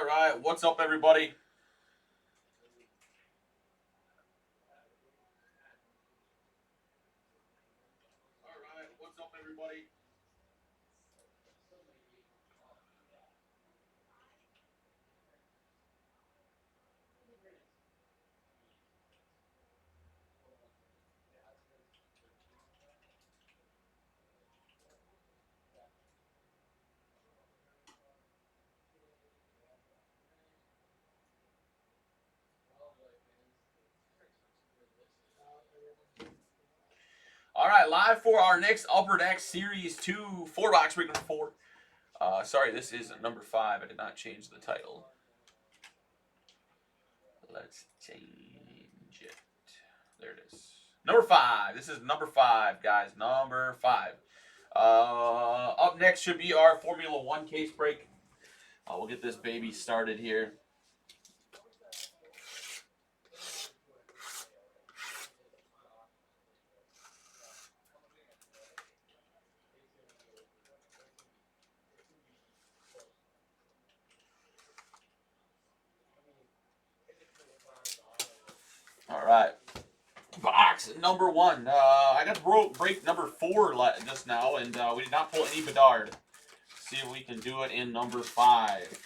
right, what's up, everybody? All right, live for our next Upper Deck Series 2 4-box break number 4. Sorry, this is number 5. I did not change the title. Let's change it. There it is. Number 5. This is number 5, guys. Number 5. Up next should be our Formula 1 case break. We'll get this baby started here. All right. Box number 1. I got to break number 4 just now, and we did not pull any Bedard. See if we can do it in number 5.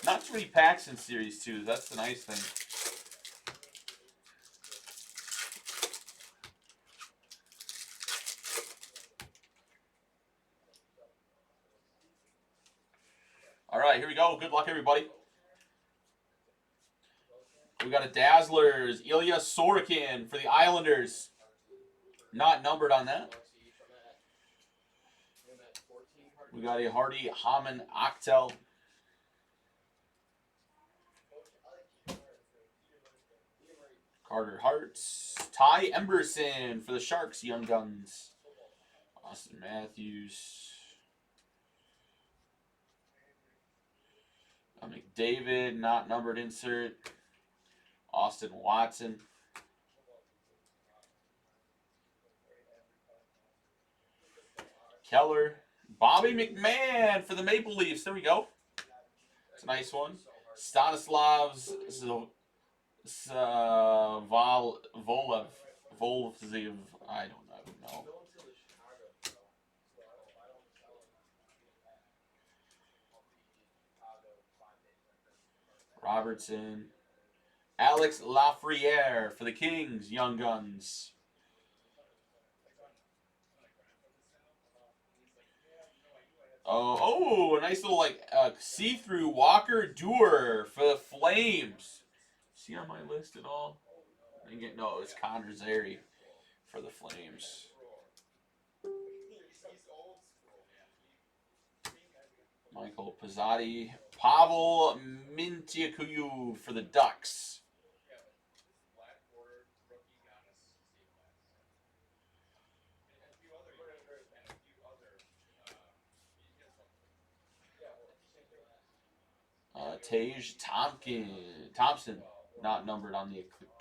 Not too many packs in Series 2. That's the nice thing. All right, here we go. Good luck, everybody. We got a Dazzlers, Ilya Sorokin for the Islanders. Not numbered on that. We got a Hardy Hamann Octel. Carter Hart's, Ty Emberson for the Sharks, Young Guns. Austin Matthews. McDavid, not numbered insert. Austin Watson. Keller. Bobby McMahon for the Maple Leafs. There we go. It's a nice one. Stanislav's Volzev. I don't know. Robertson. Alex Lafreniere for the Kings, Young Guns. Oh, a nice little see-through Walker Duer for the Flames. See on my list at all? No, it's Connor Zary for the Flames. Michael Pizzotti. Pavel Mintyukov for the Ducks. Tage Thompson, not numbered on the Ecliptic.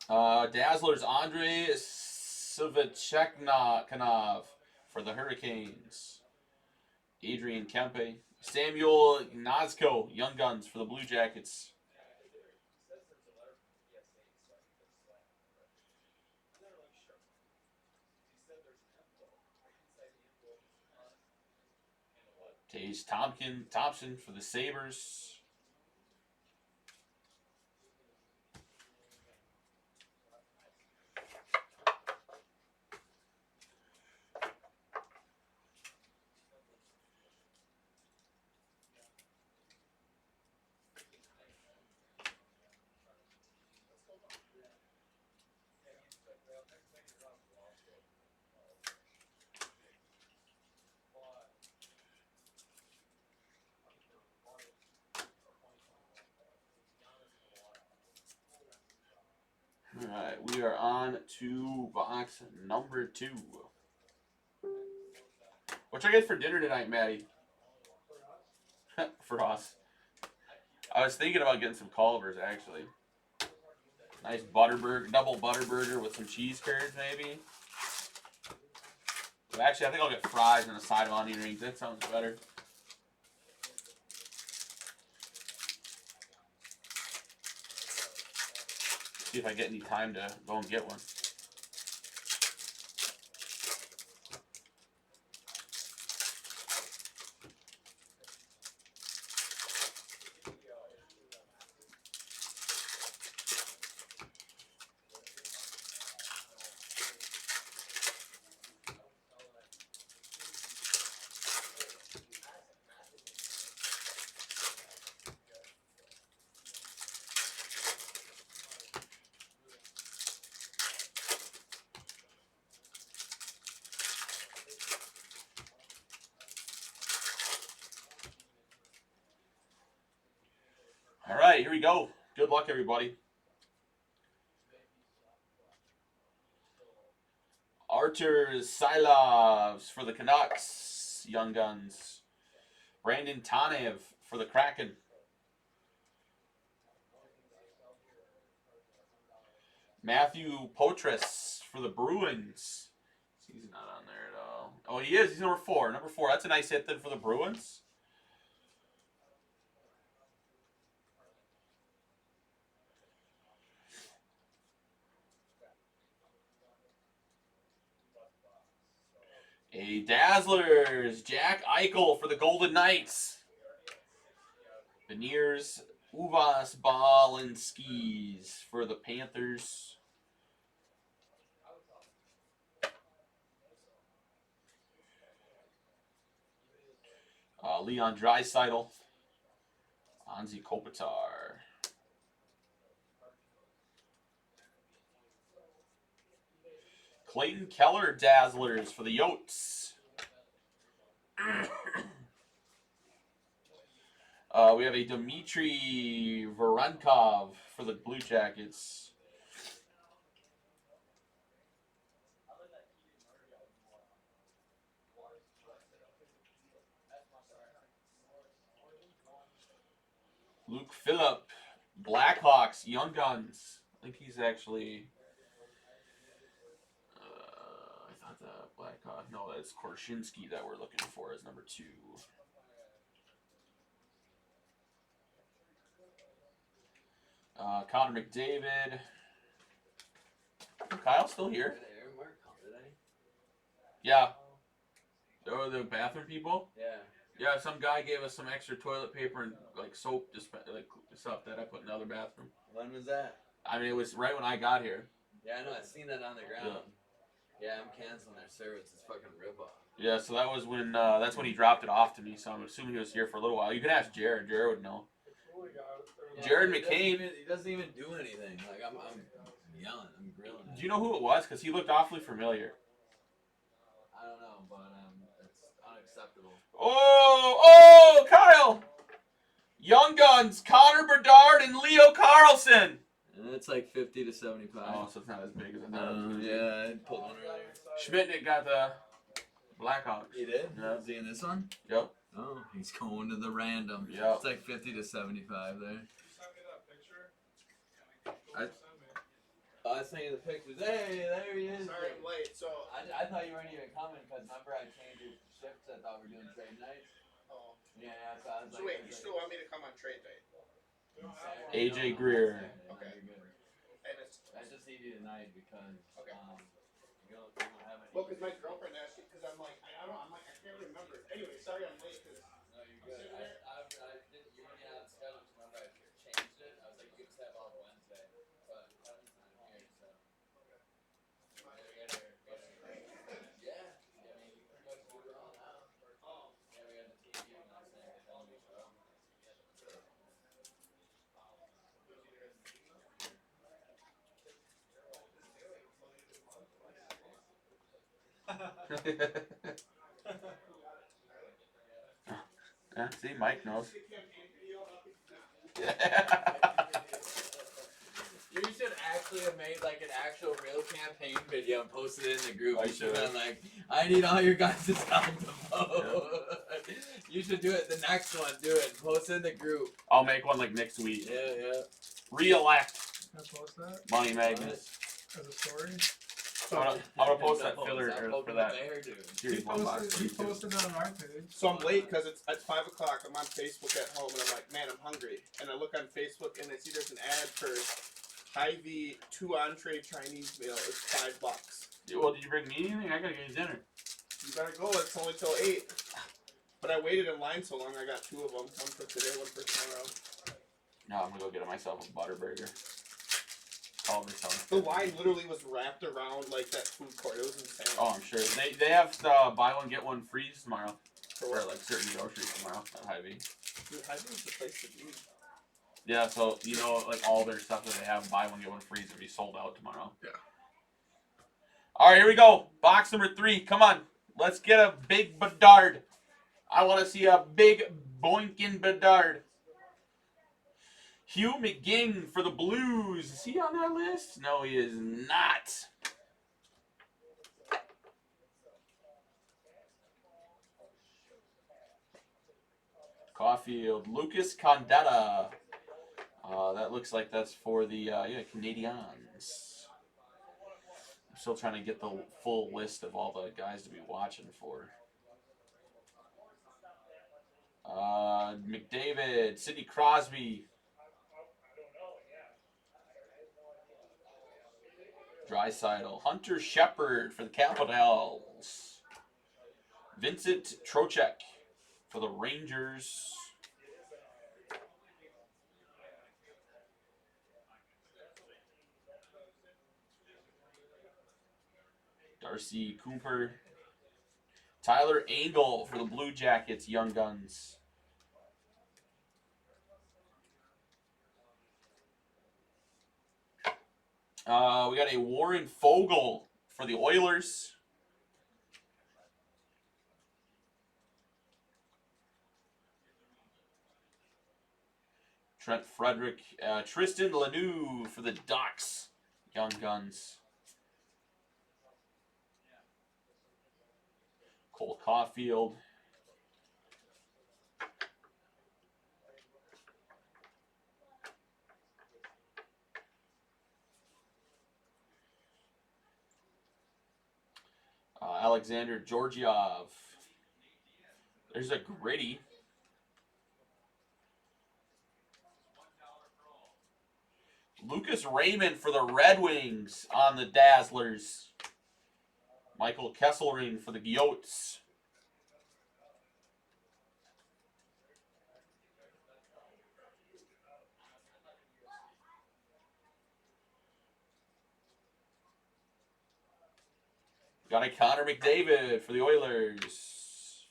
Dazzlers, Andrei Svechnikov for the Hurricanes. Adrian Kempe. Samuel Nazco, Young Guns for the Blue Jackets. Tage Thompson for the Sabres. We are on to box number 2. What you get for dinner tonight, Maddie? For us. I was thinking about getting some Culvers, actually. Nice butterburger, double butterburger with some cheese curds, maybe. But actually, I think I'll get fries and a side of onion rings. That sounds better. See if I get any time to go and get one. All right, here we go. Good luck, everybody. Artur Silovs for the Canucks, Young Guns. Brandon Tanev for the Kraken. Matthew Poitras for the Bruins. He's not on there at all. Oh, he is. He's number 4. Number 4. That's a nice hit then for the Bruins. A Dazzlers, Jack Eichel for the Golden Knights. Beniers Uvas Balinskis for the Panthers. Leon Draisaitl. Anze Kopitar. Clayton Keller Dazzlers for the Yotes. We have a Dmitry Voronkov for the Blue Jackets. Luke Phillip, Blackhawks, Young Guns. I think he's actually... I thought that Blackhawk... No, that's Korshinsky that we're looking for as number 2. Connor McDavid. Kyle's still here. Yeah. Oh, the bathroom people? Yeah. Yeah, some guy gave us some extra toilet paper and like soap, like stuff that I put in the other bathroom. When was that? I mean, it was right when I got here. Yeah, I know. I seen that on the ground. Yeah, I'm canceling their service. It's fucking ripoff. Yeah, so that was when that's when he dropped it off to me. So I'm assuming he was here for a little while. You can ask Jared. Jared would know. Yeah, Jared he McCain. he doesn't even do anything. Like I'm yelling. I'm grilling. Do you know who it was? Because he looked awfully familiar. I don't know, but it's unacceptable. Oh, Kyle! Young Guns, Connor Bedard and Leo Carlson. And it's like 50 to 75. Oh, so it's not as big as I thought. Yeah, I pulled one earlier. Schmidtnick got the Blackhawks. He did? Yeah. Is he in this one? Yep. Oh, he's going to the random. Yep. It's like 50 to 75 there. I was thinking the pictures. Hey, there he is. Sorry I'm late. So I thought you weren't even coming because remember I changed your shifts. I thought we were doing trade nights. oh. Yeah, so I was So wait, you still want me to come on trade day? AJ Greer. Okay. And it's I just need you tonight because okay. you don't have any. Well, because my girlfriend asked you because I'm like I don't know I'm like I can't remember. Anyway, sorry I'm late because No, you're good. I didn't. You weren't on schedule. Remember I changed it. I was like you can have all Wednesday, but Kevin's not here, so. Yeah. I mean, you pretty much do it all now. Oh. Yeah, we got the TV and last night. They told me so. See, Mike knows. You should actually actually have made like an actual real campaign video and posted it in the group. I You should should. have like, I need all your guys' help to vote. You should do it. The next one, do it. Post it in the group. I'll make one like next week. Yeah. Re-elect Can I post that Money Magnus. as a story? I'm gonna post that No, filler stop for poking that the bear, dude. series one box. He posted that on our page. So I'm late because it's at 5 o'clock. I'm on Facebook at home and I'm like, man, I'm hungry. And I look on Facebook and I see there's an ad for Hy-Vee 2 entree Chinese meal. It's $5. Well, did you bring me anything? I gotta get you dinner. You better go. It's only till 8. But I waited in line so long. I got 2 of them. One for today, one for tomorrow. No, I'm gonna go get myself a butter burger. All this on. The line literally was wrapped around like that food court. It was insane. Oh, I'm sure they have buy one get one free tomorrow For for what? like certain groceries tomorrow at Hy-Vee. Dude, Hy-Vee's the place to be. Yeah, so you know like all their stuff that they have buy one get one free is gonna be sold out tomorrow. Yeah. All right, here we go. Box number 3. Come on, let's get a big Bedard. I want to see a big boinkin' Bedard. Hugh McGing for the Blues. Is he on that list? No, he is not. Caulfield. Lucas Condetta. That looks like that's for the Canadiens. I'm still trying to get the full list of all the guys to be watching for. McDavid. Sidney Crosby. Draisaitl. Hunter Shepard for the Capitals. Vincent Trocheck for the Rangers. Darcy Cooper. Tyler Angle for the Blue Jackets, Young Guns. We got a Warren Fogle for the Oilers. Trent Frederick. Tristan Ledoux for the Ducks, Young Guns. Cole Caulfield. Alexander Georgiev. There's a Gritty. Lucas Raymond for the Red Wings on the Dazzlers. Michael Kesselring for the Goats. Got a Connor McDavid for the Oilers.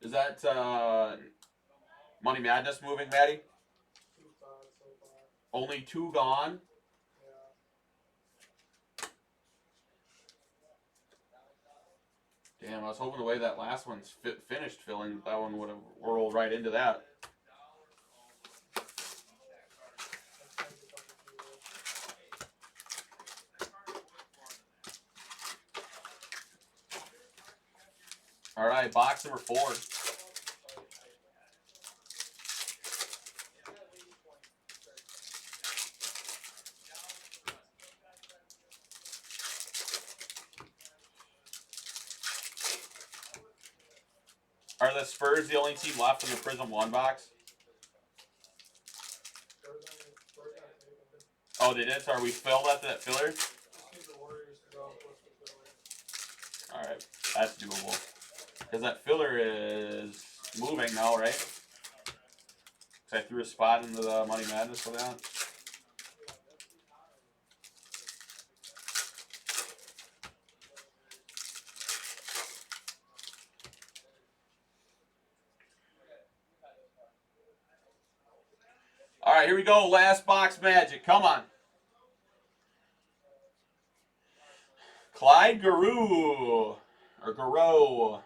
Is that Money Madness moving, Maddie? 2 gone so far. Only 2 gone? Yeah. Damn, I was hoping the way that last one's finished filling, that one would have rolled right into that. All right, box number 4. Are the Spurs the only team left in the Prism 1 box? Oh, they did? So are we filled after that filler? Alright, that's doable. Because that filler is moving now, right? Because I threw a spot into the Money Madness for that. All right, here we go. Last box magic. Come on. Clyde Gareau, or Gareau,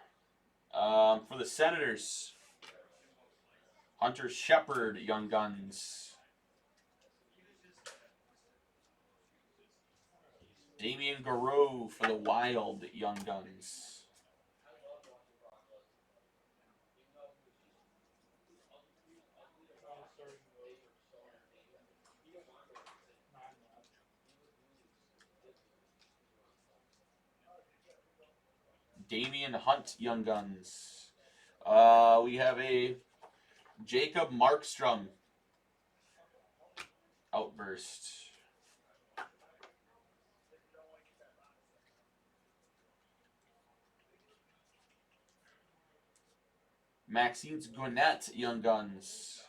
for the Senators. Hunter Shepard, Young Guns. Damian Gareau for the Wild, Young Guns. Damian Hunt, Young Guns. We have a Jacob Markstrom Outburst. Maxine Gwinnett, Young Guns.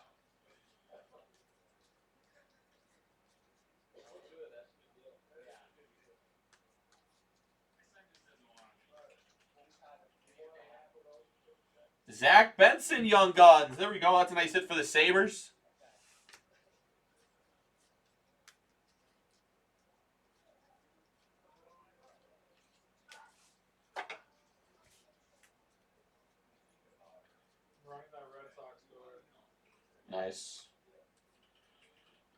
Zach Benson, Young Guns. There we go. That's a nice hit for the Sabres. Nice.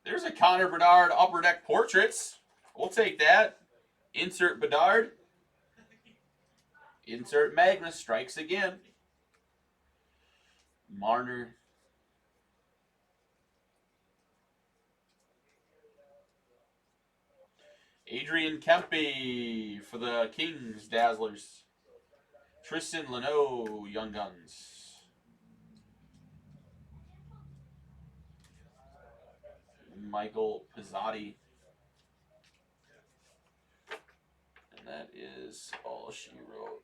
There's a Connor Bedard Upper Deck Portraits. We'll take that. Insert Bedard. Insert Magnus. Strikes again. Marner. Adrian Kempe for the Kings Dazzlers. Tristan Leno, Young Guns. Michael Pizzotti. And that is all she wrote.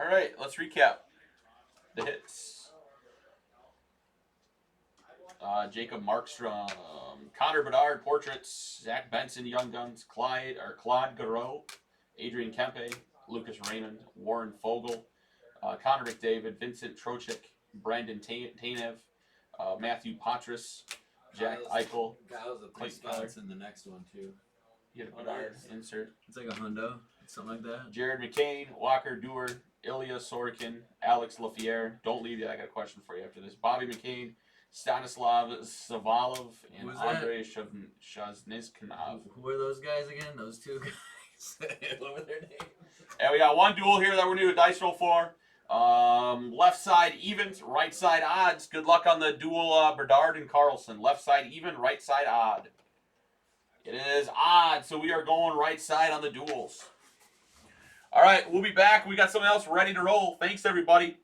All right, let's recap the hits. Jacob Markstrom, Connor Bedard Portraits, Zach Benson Young Guns, Claude Gareau, Adrian Kempe, Lucas Raymond, Warren Fogle, Connor McDavid, Vincent Trocheck, Brandon Tanev, Matthew Patras, Jack Eichel. Giles with 3 spots in the next one too. You had a Bedard insert. It's like a hundo, something like that. Jared McCain, Walker Dewar, Ilya Sorokin, Alex Lafayette. Don't leave yet. I got a question for you after this. Bobby McCain, Stanislav Savalov, and Who's that? Andrei Shazniskov. Who are those guys again? Those two guys. What were their names? And we got one duel here that we're doing a dice roll for. Left side evens, right side odds. Good luck on the duel, Bedard and Carlson. Left side even, right side odd. It is odd, so we are going right side on the duels. All right, we'll be back. We got something else ready to roll. Thanks, everybody.